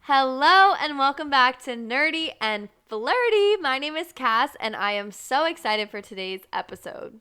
Hello and welcome back to Nerdy and Flirty. My name is Cass and I am so excited for today's episode.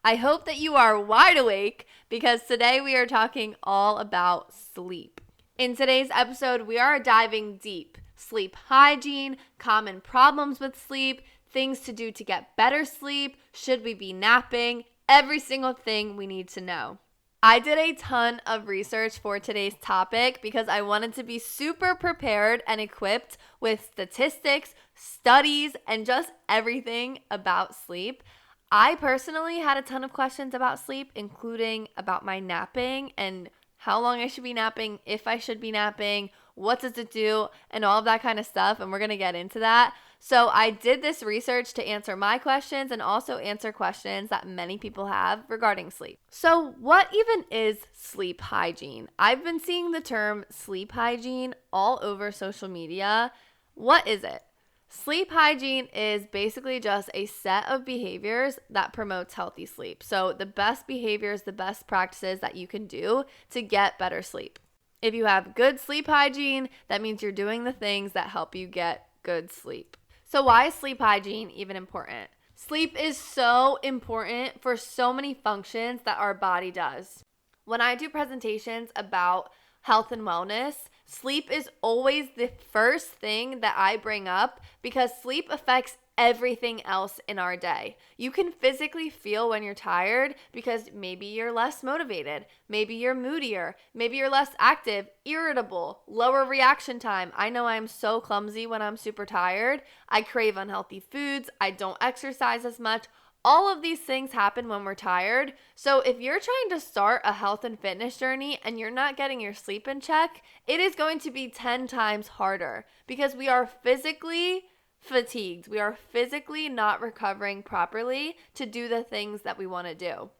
I hope that you are wide awake because today we are talking all about sleep. In today's episode, we are diving deep. Sleep hygiene, common problems with sleep, things to do to get better sleep, should we be napping, every single thing we need to know. I did a ton of research for today's topic because I wanted to be super prepared and equipped with statistics, studies, and just everything about sleep. I personally had a ton of questions about sleep, including about my napping and how long I should be napping, if I should be napping, what does it do, and all of that kind of stuff, and we're going to get into that. So I did this research to answer my questions and also answer questions that many people have regarding sleep. So what even is sleep hygiene? I've been seeing the term sleep hygiene all over social media. What is it? Sleep hygiene is basically just a set of behaviors that promotes healthy sleep. So the best behaviors, the best practices that you can do to get better sleep. If you have good sleep hygiene, that means you're doing the things that help you get good sleep. So why is sleep hygiene even important? Sleep is so important for so many functions that our body does. When I do presentations about health and wellness, sleep is always the first thing that I bring up because sleep affects everything else in our day. You can physically feel when you're tired because maybe you're less motivated, maybe you're moodier, maybe you're less active, irritable, lower reaction time. I know I'm so clumsy when I'm super tired. I crave unhealthy foods. I don't exercise as much. All of these things happen when we're tired. So if you're trying to start a health and fitness journey and you're not getting your sleep in check, it is going to be 10 times harder because we are physically fatigued. We are physically not recovering properly to do the things that we want to do.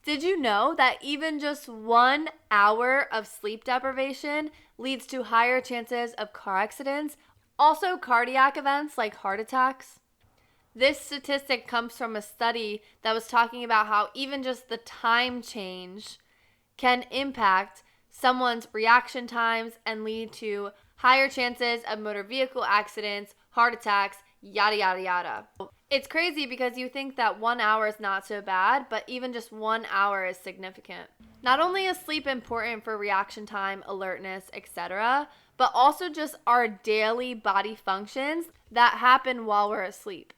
Did you know that even just 1 hour of sleep deprivation leads to higher chances of car accidents, also cardiac events like heart attacks? This statistic comes from a study that was talking about how even just the time change can impact someone's reaction times and lead to higher chances of motor vehicle accidents, heart attacks, yada, yada, yada. It's crazy because you think that 1 hour is not so bad, but even just 1 hour is significant. Not only is sleep important for reaction time, alertness, etc., but also just our daily body functions that happen while we're asleep.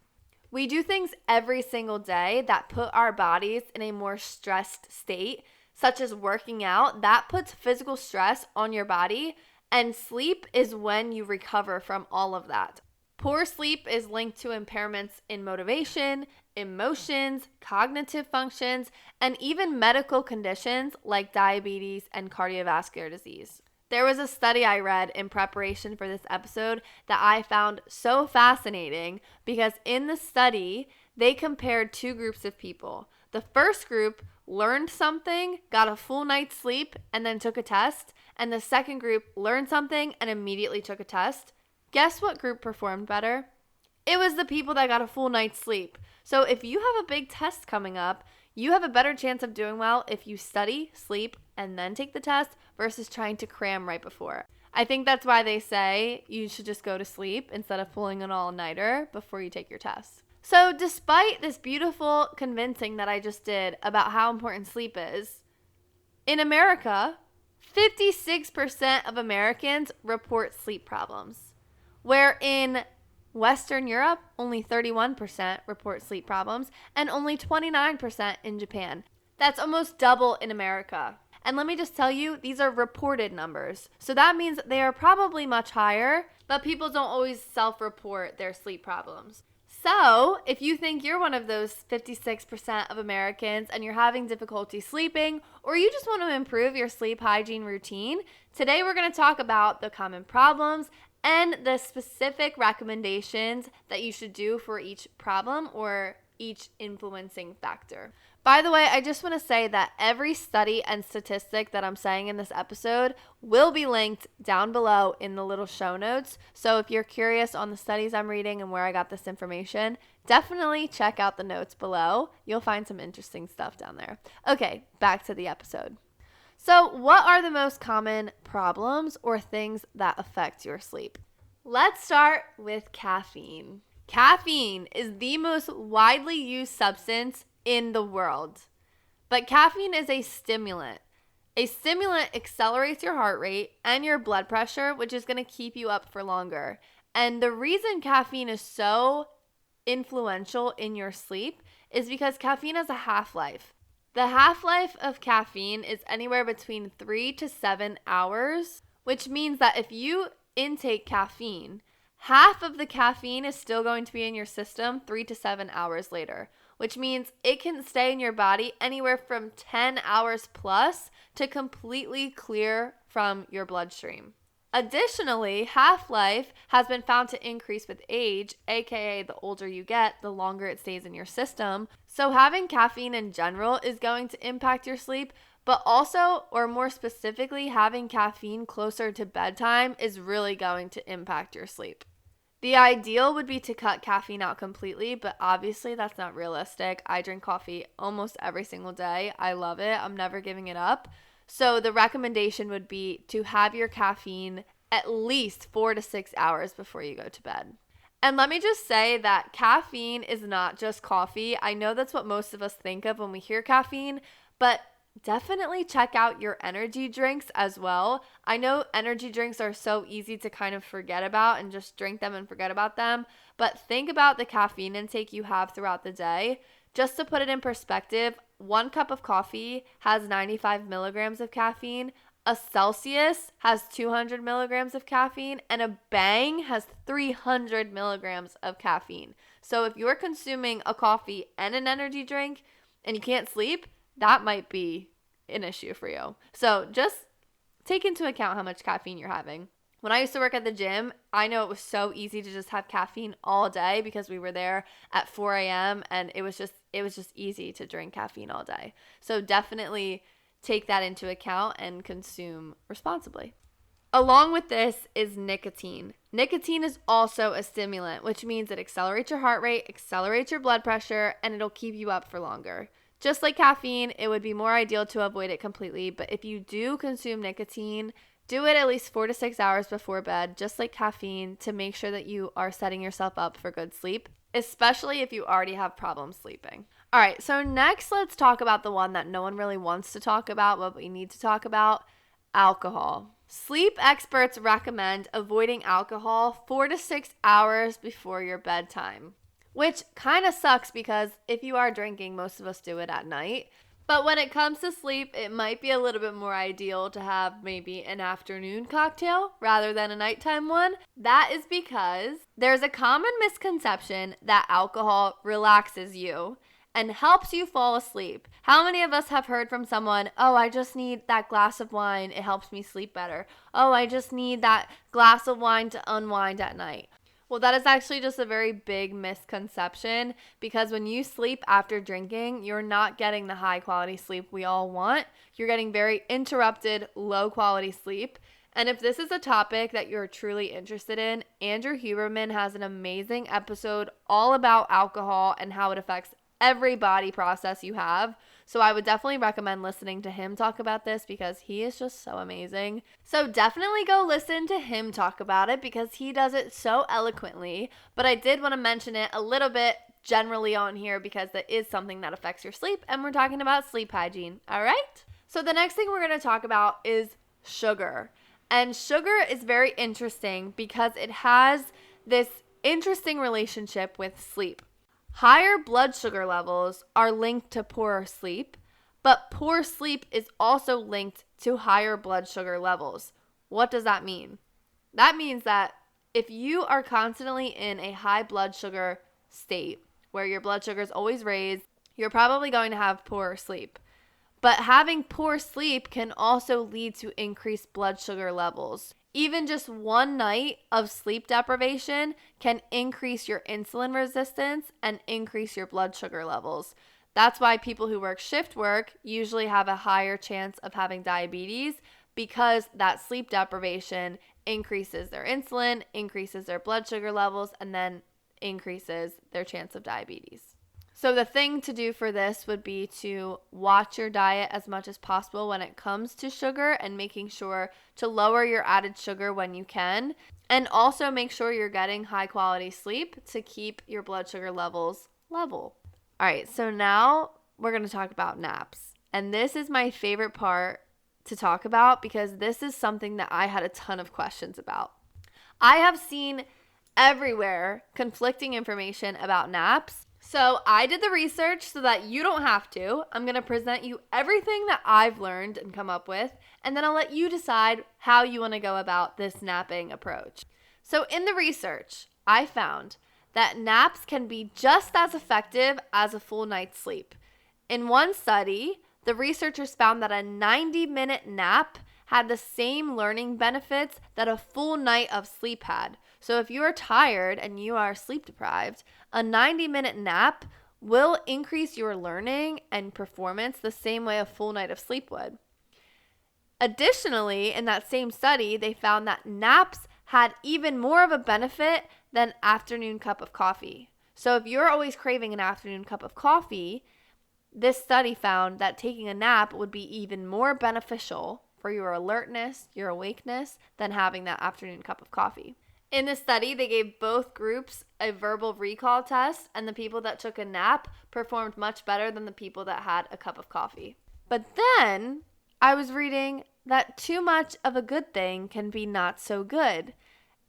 We do things every single day that put our bodies in a more stressed state, such as working out. That puts physical stress on your body, and sleep is when you recover from all of that. Poor sleep is linked to impairments in motivation, emotions, cognitive functions, and even medical conditions like diabetes and cardiovascular disease. There was a study I read in preparation for this episode that I found so fascinating because in the study, they compared two groups of people. The first group learned something, got a full night's sleep, and then took a test. And the second group learned something and immediately took a test. Guess what group performed better? It was the people that got a full night's sleep. So if you have a big test coming up, you have a better chance of doing well if you study, sleep, and then take the test versus trying to cram right before. I think that's why they say you should just go to sleep instead of pulling an all-nighter before you take your test. So despite this beautiful convincing that I just did about how important sleep is, in America, 56% of Americans report sleep problems, where in Western Europe, only 31% report sleep problems, and only 29% in Japan. That's almost double in America. And let me just tell you, these are reported numbers. So that means they are probably much higher, but people don't always self-report their sleep problems. So if you think you're one of those 56% of Americans and you're having difficulty sleeping, or you just want to improve your sleep hygiene routine, today we're going to talk about the common problems and the specific recommendations that you should do for each problem or each influencing factor. By the way, I just want to say that every study and statistic that I'm saying in this episode will be linked down below in the little show notes. So if you're curious on the studies I'm reading and where I got this information, definitely check out the notes below. You'll find some interesting stuff down there. Okay, back to the episode. So, what are the most common problems or things that affect your sleep? Let's start with caffeine. Caffeine is the most widely used substance in the world, but caffeine is a stimulant. A stimulant accelerates your heart rate and your blood pressure, which is going to keep you up for longer. And the reason caffeine is so influential in your sleep is because caffeine has a half-life. The half-life of caffeine is anywhere between 3 to 7 hours, which means that if you intake caffeine, half of the caffeine is still going to be in your system 3 to 7 hours later, which means it can stay in your body anywhere from 10 hours plus to completely clear from your bloodstream. Additionally, half-life has been found to increase with age, aka the older you get, the longer it stays in your system. So having caffeine in general is going to impact your sleep, but also, or more specifically, having caffeine closer to bedtime is really going to impact your sleep. The ideal would be to cut caffeine out completely, but obviously that's not realistic. I drink coffee almost every single day. I love it. I'm never giving it up. So the recommendation would be to have your caffeine at least 4 to 6 hours before you go to bed. And let me just say that caffeine is not just coffee. I know that's what most of us think of when we hear caffeine, but definitely check out your energy drinks as well. I know energy drinks are so easy to kind of forget about and just drink them and forget about them, but think about the caffeine intake you have throughout the day. Just to put it in perspective, 1 cup of coffee has 95 milligrams of caffeine. A Celsius has 200 milligrams of caffeine, and a Bang has 300 milligrams of caffeine. So if you're consuming a coffee and an energy drink and you can't sleep, that might be an issue for you. So just take into account how much caffeine you're having. When I used to work at the gym, I know it was so easy to just have caffeine all day because we were there at 4 a.m. and it was just easy to drink caffeine all day. So definitely take that into account and consume responsibly. Along with this is nicotine. Nicotine is also a stimulant, which means it accelerates your heart rate, accelerates your blood pressure, and it'll keep you up for longer. Just like caffeine, it would be more ideal to avoid it completely, but if you do consume nicotine, do it at least 4 to 6 hours before bed, just like caffeine, to make sure that you are setting yourself up for good sleep, especially if you already have problems sleeping. All right, so next let's talk about the one that no one really wants to talk about, but we need to talk about: alcohol. Sleep experts recommend avoiding alcohol 4 to 6 hours before your bedtime, which kind of sucks because if you are drinking, most of us do it at night. But when it comes to sleep, it might be a little bit more ideal to have maybe an afternoon cocktail rather than a nighttime one. That is because there's a common misconception that alcohol relaxes you and helps you fall asleep. How many of us have heard from someone, "Oh, I just need that glass of wine, it helps me sleep better. Oh, I just need that glass of wine to unwind at night." Well, that is actually just a very big misconception, because when you sleep after drinking, you're not getting the high quality sleep we all want. You're getting very interrupted, low quality sleep. And if this is a topic that you're truly interested in, Andrew Huberman has an amazing episode all about alcohol and how it affects every body process you have. So I would definitely recommend listening to him talk about this because he is just so amazing. So definitely go listen to him talk about it because he does it so eloquently. But I did want to mention it a little bit generally on here because that is something that affects your sleep, and we're talking about sleep hygiene. All right? So the next thing we're going to talk about is sugar. And sugar is very interesting because it has this interesting relationship with sleep. Higher blood sugar levels are linked to poorer sleep, but poor sleep is also linked to higher blood sugar levels. What does that mean? That means that if you are constantly in a high blood sugar state where your blood sugar is always raised, you're probably going to have poorer sleep. But having poor sleep can also lead to increased blood sugar levels. Even just one night of sleep deprivation can increase your insulin resistance and increase your blood sugar levels. That's why people who work shift work usually have a higher chance of having diabetes, because that sleep deprivation increases their insulin, increases their blood sugar levels, and then increases their chance of diabetes. So the thing to do for this would be to watch your diet as much as possible when it comes to sugar and making sure to lower your added sugar when you can. And also make sure you're getting high quality sleep to keep your blood sugar levels level. All right, so now we're going to talk about naps. And this is my favorite part to talk about because this is something that I had a ton of questions about. I have seen everywhere conflicting information about naps. So I did the research so that you don't have to. I'm going to present you everything that I've learned and come up with, and then I'll let you decide how you want to go about this napping approach. So in the research, I found that naps can be just as effective as a full night's sleep. In one study, the researchers found that a 90-minute nap had the same learning benefits that a full night of sleep had. So if you are tired and you are sleep deprived, a 90-minute nap will increase your learning and performance the same way a full night of sleep would. Additionally, in that same study, they found that naps had even more of a benefit than afternoon cup of coffee. So if you're always craving an afternoon cup of coffee, this study found that taking a nap would be even more beneficial for your alertness, your awakeness, than having that afternoon cup of coffee. In the study, they gave both groups a verbal recall test, and the people that took a nap performed much better than the people that had a cup of coffee. But then I was reading that too much of a good thing can be not so good.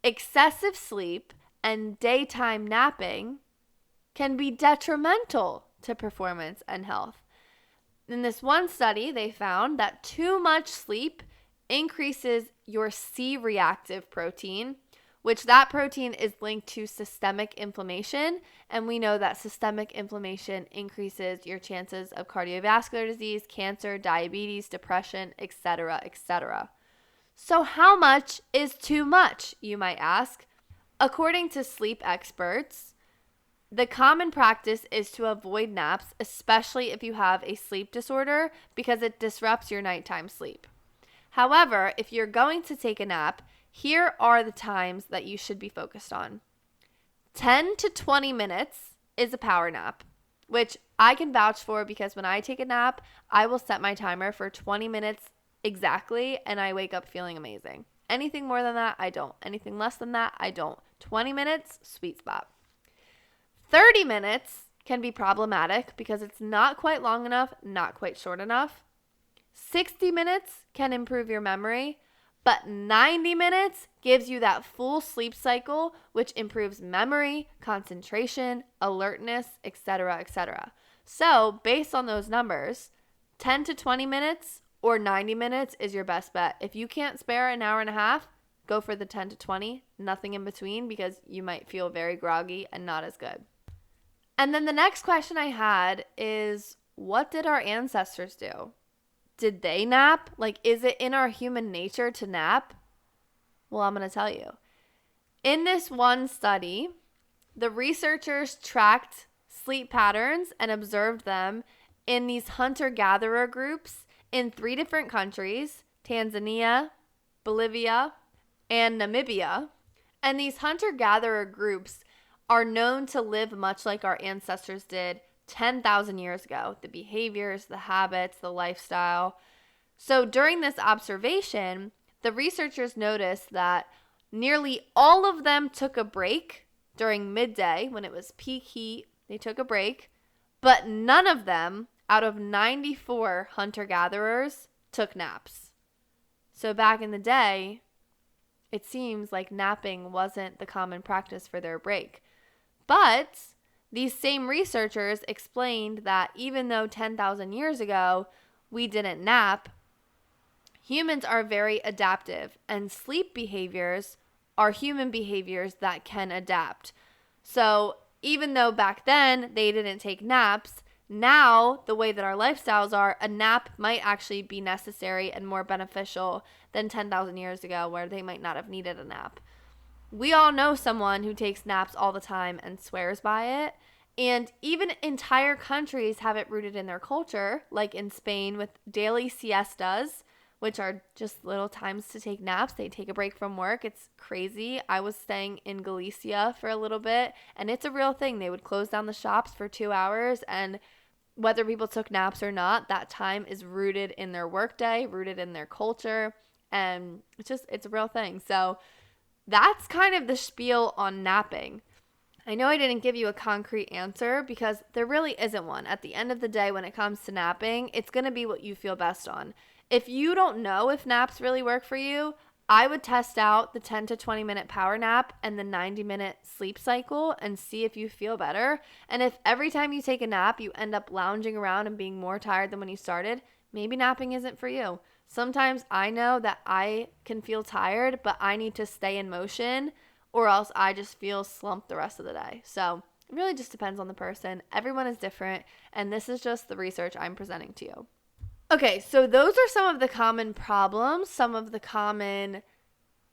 Excessive sleep and daytime napping can be detrimental to performance and health. In this one study, they found that too much sleep increases your C-reactive protein, which that protein is linked to systemic inflammation. And we know that systemic inflammation increases your chances of cardiovascular disease, cancer, diabetes, depression, etc., etc. So how much is too much, you might ask? According to sleep experts, the common practice is to avoid naps, especially if you have a sleep disorder, because it disrupts your nighttime sleep. However, if you're going to take a nap, here are the times that you should be focused on. 10 to 20 minutes is a power nap, which I can vouch for because when I take a nap, I will set my timer for 20 minutes exactly, and I wake up feeling amazing. Anything more than that, I don't. Anything less than that, I don't. 20 minutes, sweet spot. 30 minutes can be problematic because it's not quite long enough, not quite short enough. 60 minutes can improve your memory, but 90 minutes gives you that full sleep cycle, which improves memory, concentration, alertness, etc., etc. So based on those numbers, 10 to 20 minutes or 90 minutes is your best bet. If you can't spare an hour and a half, go for the 10 to 20, nothing in between, because you might feel very groggy and not as good. And then the next question I had is, what did our ancestors do? Did they nap? Like, is it in our human nature to nap? Well, I'm going to tell you. In this one study, the researchers tracked sleep patterns and observed them in these hunter-gatherer groups in 3 different countries, Tanzania, Bolivia, and Namibia. And these hunter-gatherer groups are known to live much like our ancestors did 10,000 years ago. The behaviors, the habits, the lifestyle. So during this observation, the researchers noticed that nearly all of them took a break during midday when it was peak heat. They took a break, but none of them out of 94 hunter-gatherers took naps. So back in the day, it seems like napping wasn't the common practice for their break. But these same researchers explained that even though 10,000 years ago we didn't nap, humans are very adaptive, and sleep behaviors are human behaviors that can adapt. So even though back then they didn't take naps, now the way that our lifestyles are, a nap might actually be necessary and more beneficial than 10,000 years ago where they might not have needed a nap. We all know someone who takes naps all the time and swears by it. And even entire countries have it rooted in their culture, like in Spain with daily siestas, which are just little times to take naps. They take a break from work. It's crazy. I was staying in Galicia for a little bit, and it's a real thing. They would close down the shops for 2 hours, and whether people took naps or not, that time is rooted in their workday, rooted in their culture, and it's a real thing. So that's kind of the spiel on napping. I know I didn't give you a concrete answer because there really isn't one. At the end of the day, when it comes to napping, it's going to be what you feel best on. If you don't know if naps really work for you, I would test out the 10 to 20 minute power nap and the 90-minute sleep cycle and see if you feel better. And if every time you take a nap, you end up lounging around and being more tired than when you started, maybe napping isn't for you. Sometimes I know that I can feel tired, but I need to stay in motion or else I just feel slumped the rest of the day. So it really just depends on the person. Everyone is different, and this is just the research I'm presenting to you. Okay, so those are some of the common problems, some of the common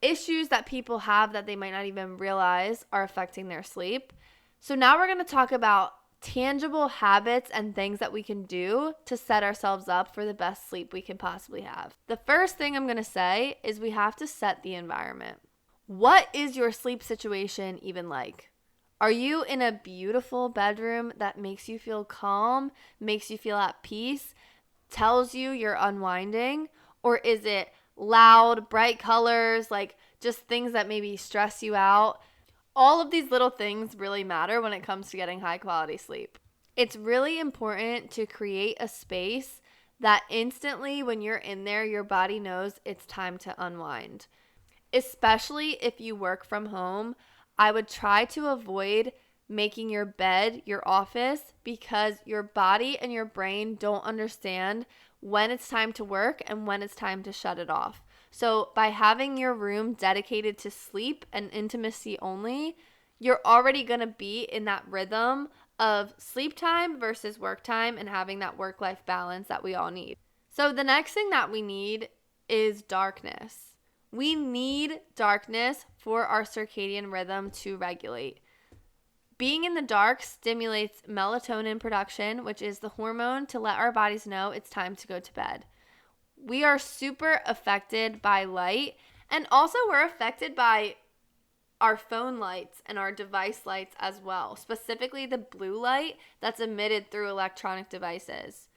issues that people have that they might not even realize are affecting their sleep. So now we're going to talk about tangible habits and things that we can do to set ourselves up for the best sleep we can possibly have. The first thing I'm going to say is we have to set the environment. What is your sleep situation even like? Are you in a beautiful bedroom that makes you feel calm, makes you feel at peace, tells you you're unwinding? Or is it loud, bright colors, like just things that maybe stress you out? All of these little things really matter when it comes to getting high quality sleep. It's really important to create a space that instantly when you're in there, your body knows it's time to unwind. Especially if you work from home, I would try to avoid making your bed your office because your body and your brain don't understand when it's time to work and when it's time to shut it off. So by having your room dedicated to sleep and intimacy only, you're already going to be in that rhythm of sleep time versus work time and having that work-life balance that we all need. So the next thing that we need is darkness. We need darkness for our circadian rhythm to regulate. Being in the dark stimulates melatonin production, which is the hormone to let our bodies know it's time to go to bed. We are super affected by light, and also we're affected by our phone lights and our device lights as well, specifically the blue light that's emitted through electronic devices.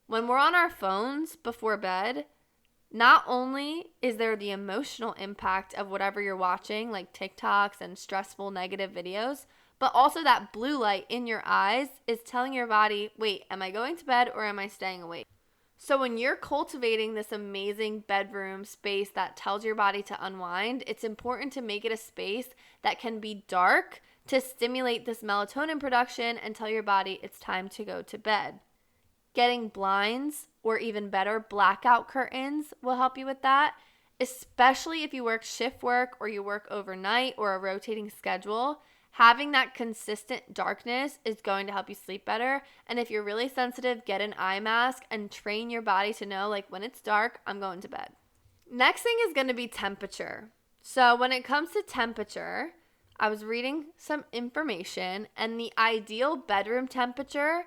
When we're on our phones before bed, not only is there the emotional impact of whatever you're watching, like TikToks and stressful negative videos, but also that blue light in your eyes is telling your body, wait, am I going to bed or am I staying awake? So when you're cultivating this amazing bedroom space that tells your body to unwind, it's important to make it a space that can be dark to stimulate this melatonin production and tell your body it's time to go to bed. Getting blinds or even better, blackout curtains will help you with that, especially if you work shift work or you work overnight or a rotating schedule. Having that consistent darkness is going to help you sleep better. And if you're really sensitive, get an eye mask and train your body to know, like, when it's dark, I'm going to bed. Next thing is going to be temperature. So when it comes to temperature, I was reading some information, and the ideal bedroom temperature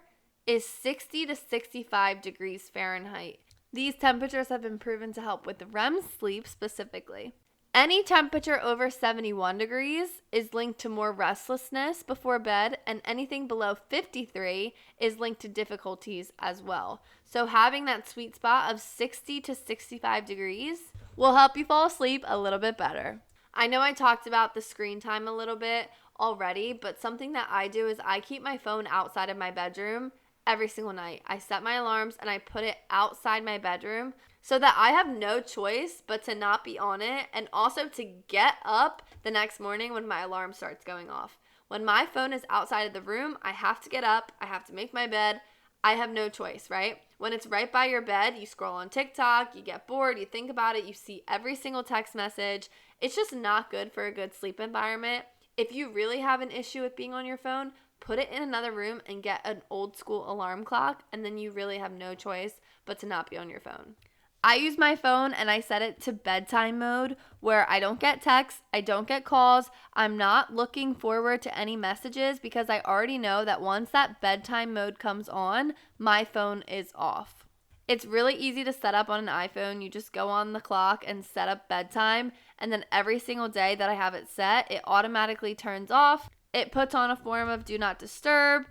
is 60 to 65 degrees Fahrenheit. These temperatures have been proven to help with REM sleep specifically. Any temperature over 71 degrees is linked to more restlessness before bed, and anything below 53 is linked to difficulties as well. So having that sweet spot of 60 to 65 degrees will help you fall asleep a little bit better. I know I talked about the screen time a little bit already, but something that I do is I keep my phone outside of my bedroom every single night. I set my alarms and I put it outside my bedroom so that I have no choice but to not be on it, and also to get up the next morning when my alarm starts going off. When my phone is outside of the room, I have to get up, I have to make my bed. I have no choice, right? When it's right by your bed, you scroll on TikTok, you get bored, you think about it, you see every single text message. It's just not good for a good sleep environment. If you really have an issue with being on your phone, put it in another room and get an old school alarm clock, and then you really have no choice but to not be on your phone. I use my phone and I set it to bedtime mode where I don't get texts, I don't get calls, I'm not looking forward to any messages because I already know that once that bedtime mode comes on, my phone is off. It's really easy to set up on an iPhone. You just go on the clock and set up bedtime. And then every single day that I have it set, it automatically turns off. It puts on a form of do not disturb.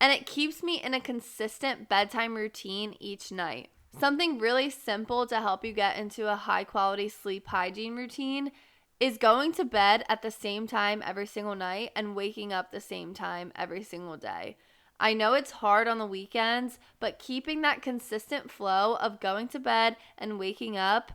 And it keeps me in a consistent bedtime routine each night. Something really simple to help you get into a high quality sleep hygiene routine is going to bed at the same time every single night and waking up the same time every single day. I know it's hard on the weekends, but keeping that consistent flow of going to bed and waking up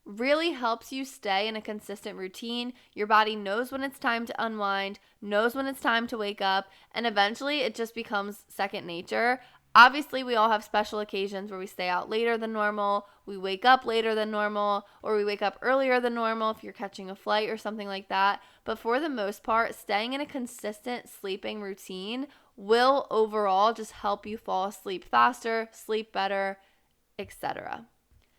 really helps you stay in a consistent routine. Your body knows when it's time to unwind, knows when it's time to wake up, and eventually it just becomes second nature. Obviously, we all have special occasions where we stay out later than normal, we wake up later than normal, or we wake up earlier than normal if you're catching a flight or something like that. But for the most part, staying in a consistent sleeping routine will overall just help you fall asleep faster, sleep better, etc.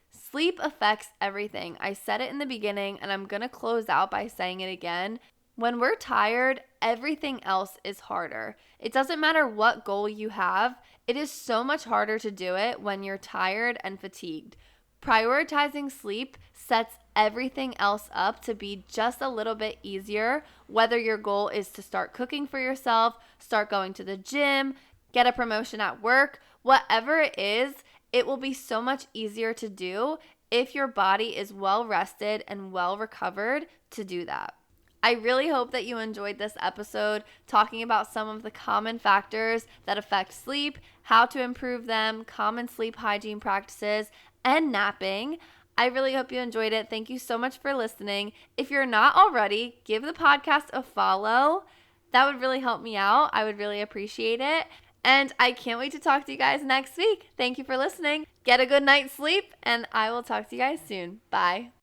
Sleep affects everything. I said it in the beginning, and I'm going to close out by saying it again. When we're tired, everything else is harder. It doesn't matter what goal you have. It is so much harder to do it when you're tired and fatigued. Prioritizing sleep sets everything else up to be just a little bit easier, whether your goal is to start cooking for yourself, start going to the gym, get a promotion at work, whatever it is, it will be so much easier to do if your body is well rested and well recovered to do that. I really hope that you enjoyed this episode talking about some of the common factors that affect sleep, how to improve them, common sleep hygiene practices, and napping. I really hope you enjoyed it. Thank you so much for listening. If you're not already, give the podcast a follow. That would really help me out. I would really appreciate it. And I can't wait to talk to you guys next week. Thank you for listening. Get a good night's sleep, and I will talk to you guys soon. Bye.